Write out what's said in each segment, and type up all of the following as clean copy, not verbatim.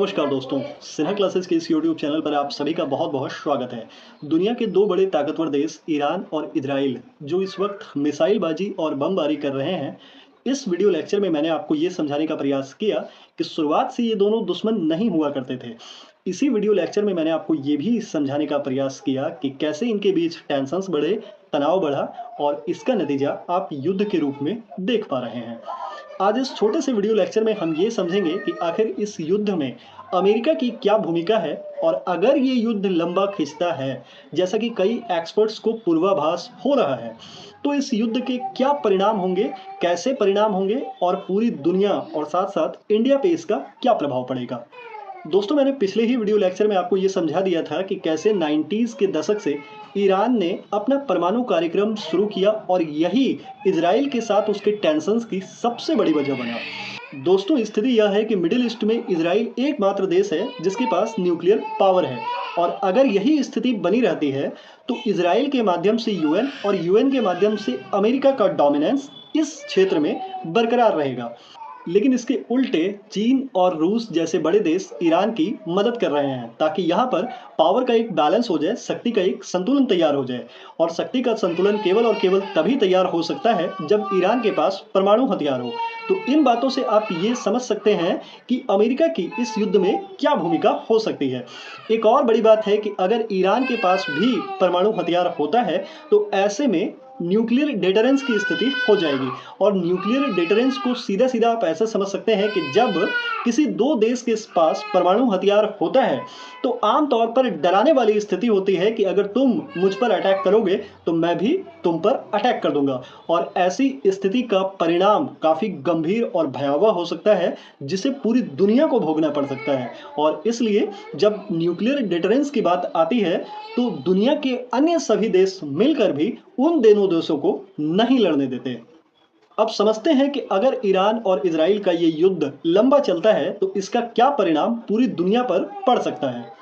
नमस्कार दोस्तों, सिन्हा क्लासेस के इस यूट्यूब चैनल पर आप सभी का बहुत बहुत स्वागत है। दुनिया के दो बड़े ताकतवर देश ईरान और इजराइल जो इस वक्त मिसाइलबाजी और बमबारी कर रहे हैं, इस वीडियो लेक्चर में मैंने आपको ये समझाने का प्रयास किया कि शुरुआत से ये दोनों दुश्मन नहीं हुआ करते थे। इसी वीडियो लेक्चर में मैंने आपको ये भी समझाने का प्रयास किया कि कैसे इनके बीच टेंशन्स बढ़े, तनाव बढ़ा और इसका नतीजा आप युद्ध के रूप में देख पा रहे हैं। आज इस छोटे से वीडियो लेक्चर में हम ये समझेंगे कि आखिर इस युद्ध में अमेरिका की क्या भूमिका है और अगर ये युद्ध लंबा खिंचता है, जैसा कि कई एक्सपर्ट्स को पूर्वाभास हो रहा है, तो इस युद्ध के क्या परिणाम होंगे, कैसे परिणाम होंगे और पूरी दुनिया और साथ-साथ इंडिया पे इसका क्या प्रभाव पड़ेगा। दोस्तों, मैंने पिछले ही वीडियो लेक्चर में आपको ये समझा दिया था कि कैसे 90s के दशक से ईरान ने अपना परमाणु कार्यक्रम शुरू किया और यही इजराइल के साथ उसके टेंशन्स की सबसे बड़ी वजह बना। दोस्तों, स्थिति यह है कि मिडिल ईस्ट में इजराइल एकमात्र देश है जिसके पास न्यूक्लियर पावर है और अगर यही स्थिति बनी रहती है तो इजराइल के माध्यम से यूएन और यूएन के माध्यम से अमेरिका का डोमिनेंस इस क्षेत्र में बरकरार रहेगा। लेकिन इसके उल्टे चीन और रूस जैसे बड़े देश ईरान की मदद कर रहे हैं ताकि यहाँ पर पावर का एक बैलेंस हो जाए, शक्ति का एक संतुलन तैयार हो जाए। और शक्ति का संतुलन केवल और केवल तभी तैयार हो सकता है जब ईरान के पास परमाणु हथियार हो। तो इन बातों से आप ये समझ सकते हैं कि अमेरिका की इस युद्ध में क्या भूमिका हो सकती है। एक और बड़ी बात है कि अगर ईरान के पास भी परमाणु हथियार होता है तो ऐसे में न्यूक्लियर डेटरेंस की स्थिति हो जाएगी। और न्यूक्लियर डेटरेंस को सीधा सीधा आप ऐसा समझ सकते हैं कि जब किसी दो देश के पास परमाणु हथियार होता है तो आमतौर पर डराने वाली स्थिति होती है कि अगर तुम मुझ पर अटैक करोगे तो मैं भी तुम पर अटैक कर दूंगा। और ऐसी स्थिति का परिणाम काफ़ी गंभीर और भयावह हो सकता है जिसे पूरी दुनिया को भोगना पड़ सकता है। और इसलिए जब न्यूक्लियर डेटरेंस की बात आती है तो दुनिया के अन्य सभी देश मिलकर भी उन दोनों देशों को नहीं लड़ने देते। अब समझते हैं कि अगर ईरान और इजराइल का ये युद्ध लंबा चलता है तो इसका क्या परिणाम पूरी दुनिया पर पड़ सकता है।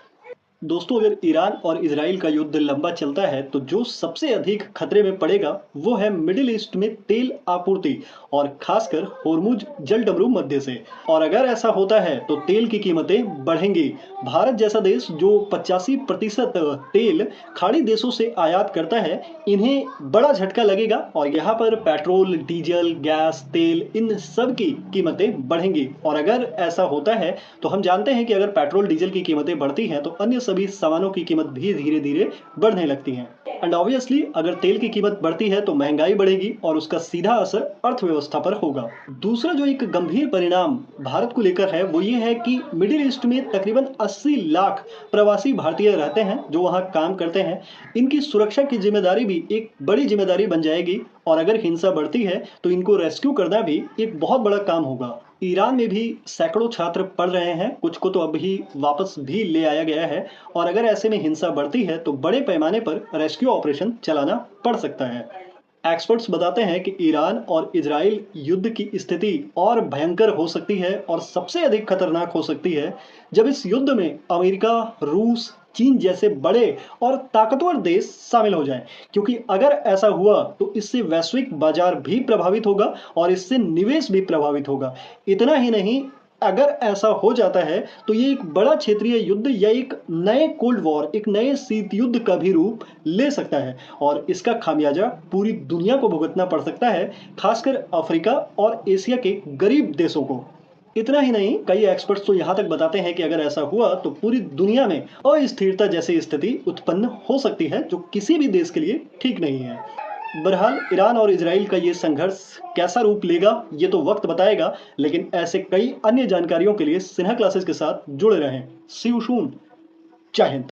दोस्तों, अगर ईरान और इजराइल का युद्ध लंबा चलता है तो जो सबसे अधिक खतरे में पड़ेगा वो है मिडिल ईस्ट में तेल आपूर्ति और खासकर होर्मुज जलडमरू मध्य से। और अगर ऐसा होता है तो तेल की कीमतें बढ़ेंगी। भारत जैसा देश जो 85% तेल खाड़ी देशों से आयात करता है, इन्हें बड़ा झटका लगेगा और यहाँ पर पेट्रोल, डीजल, गैस, तेल इन सब की कीमतें बढ़ेंगी। और अगर ऐसा होता है तो हम जानते हैं कि अगर पेट्रोल डीजल की कीमतें बढ़ती हैं तो अन्य सभी सामानों की कीमत भी धीरे धीरे बढ़ने लगती हैं। एंड ऑब्वियसली अगर तेल की कीमत बढ़ती है तो महंगाई बढ़ेगी और उसका सीधा असर अर्थव्यवस्था पर होगा। दूसरा जो एक गंभीर परिणाम भारत को लेकर है वो ये है कि मिडिल ईस्ट में तकरीबन 80 लाख प्रवासी भारतीय रहते हैं जो वहाँ काम करते हैं। इनकी सुरक्षा की जिम्मेदारी भी एक बड़ी जिम्मेदारी बन जाएगी और अगर हिंसा बढ़ती है तो इनको रेस्क्यू करना भी एक बहुत बड़ा काम होगा। ईरान में भी सैकड़ों छात्र पढ़ रहे हैं, कुछ को तो अभी वापस भी ले आया गया है। और अगर ऐसे में हिंसा बढ़ती है तो बड़े पैमाने पर रेस्क्यू ऑपरेशन चलाना पड़ सकता है। एक्सपर्ट्स बताते हैं कि ईरान और इजराइल युद्ध की स्थिति और भयंकर हो सकती है और सबसे अधिक खतरनाक हो सकती है जब इस युद्ध में अमेरिका, रूस, चीन जैसे बड़े और ताकतवर देश शामिल हो जाएं। क्योंकि अगर ऐसा हुआ तो इससे वैश्विक बाजार भी प्रभावित होगा और इससे निवेश भी प्रभावित होगा। इतना ही नहीं, अगर ऐसा हो जाता है तो ये एक बड़ा क्षेत्रीय युद्ध या एक नए कोल्ड वॉर, एक नए शीत युद्ध का भी रूप ले सकता है और इसका खामियाजा पूरी दुनिया को भुगतना पड़ सकता है, खासकर अफ्रीका और एशिया के गरीब देशों को। इतना ही नहीं, कई एक्सपर्ट्स तो यहाँ तक बताते हैं कि अगर ऐसा हुआ तो पूरी दुनिया में अस्थिरता जैसी स्थिति उत्पन्न हो सकती है जो किसी भी देश के लिए ठीक नहीं है। बहरहाल ईरान और इजराइल का ये संघर्ष कैसा रूप लेगा ये तो वक्त बताएगा, लेकिन ऐसे कई अन्य जानकारियों के लिए सिन्हा क्लासेस के साथ जुड़े रहें। सी यू सून। जय हिंद।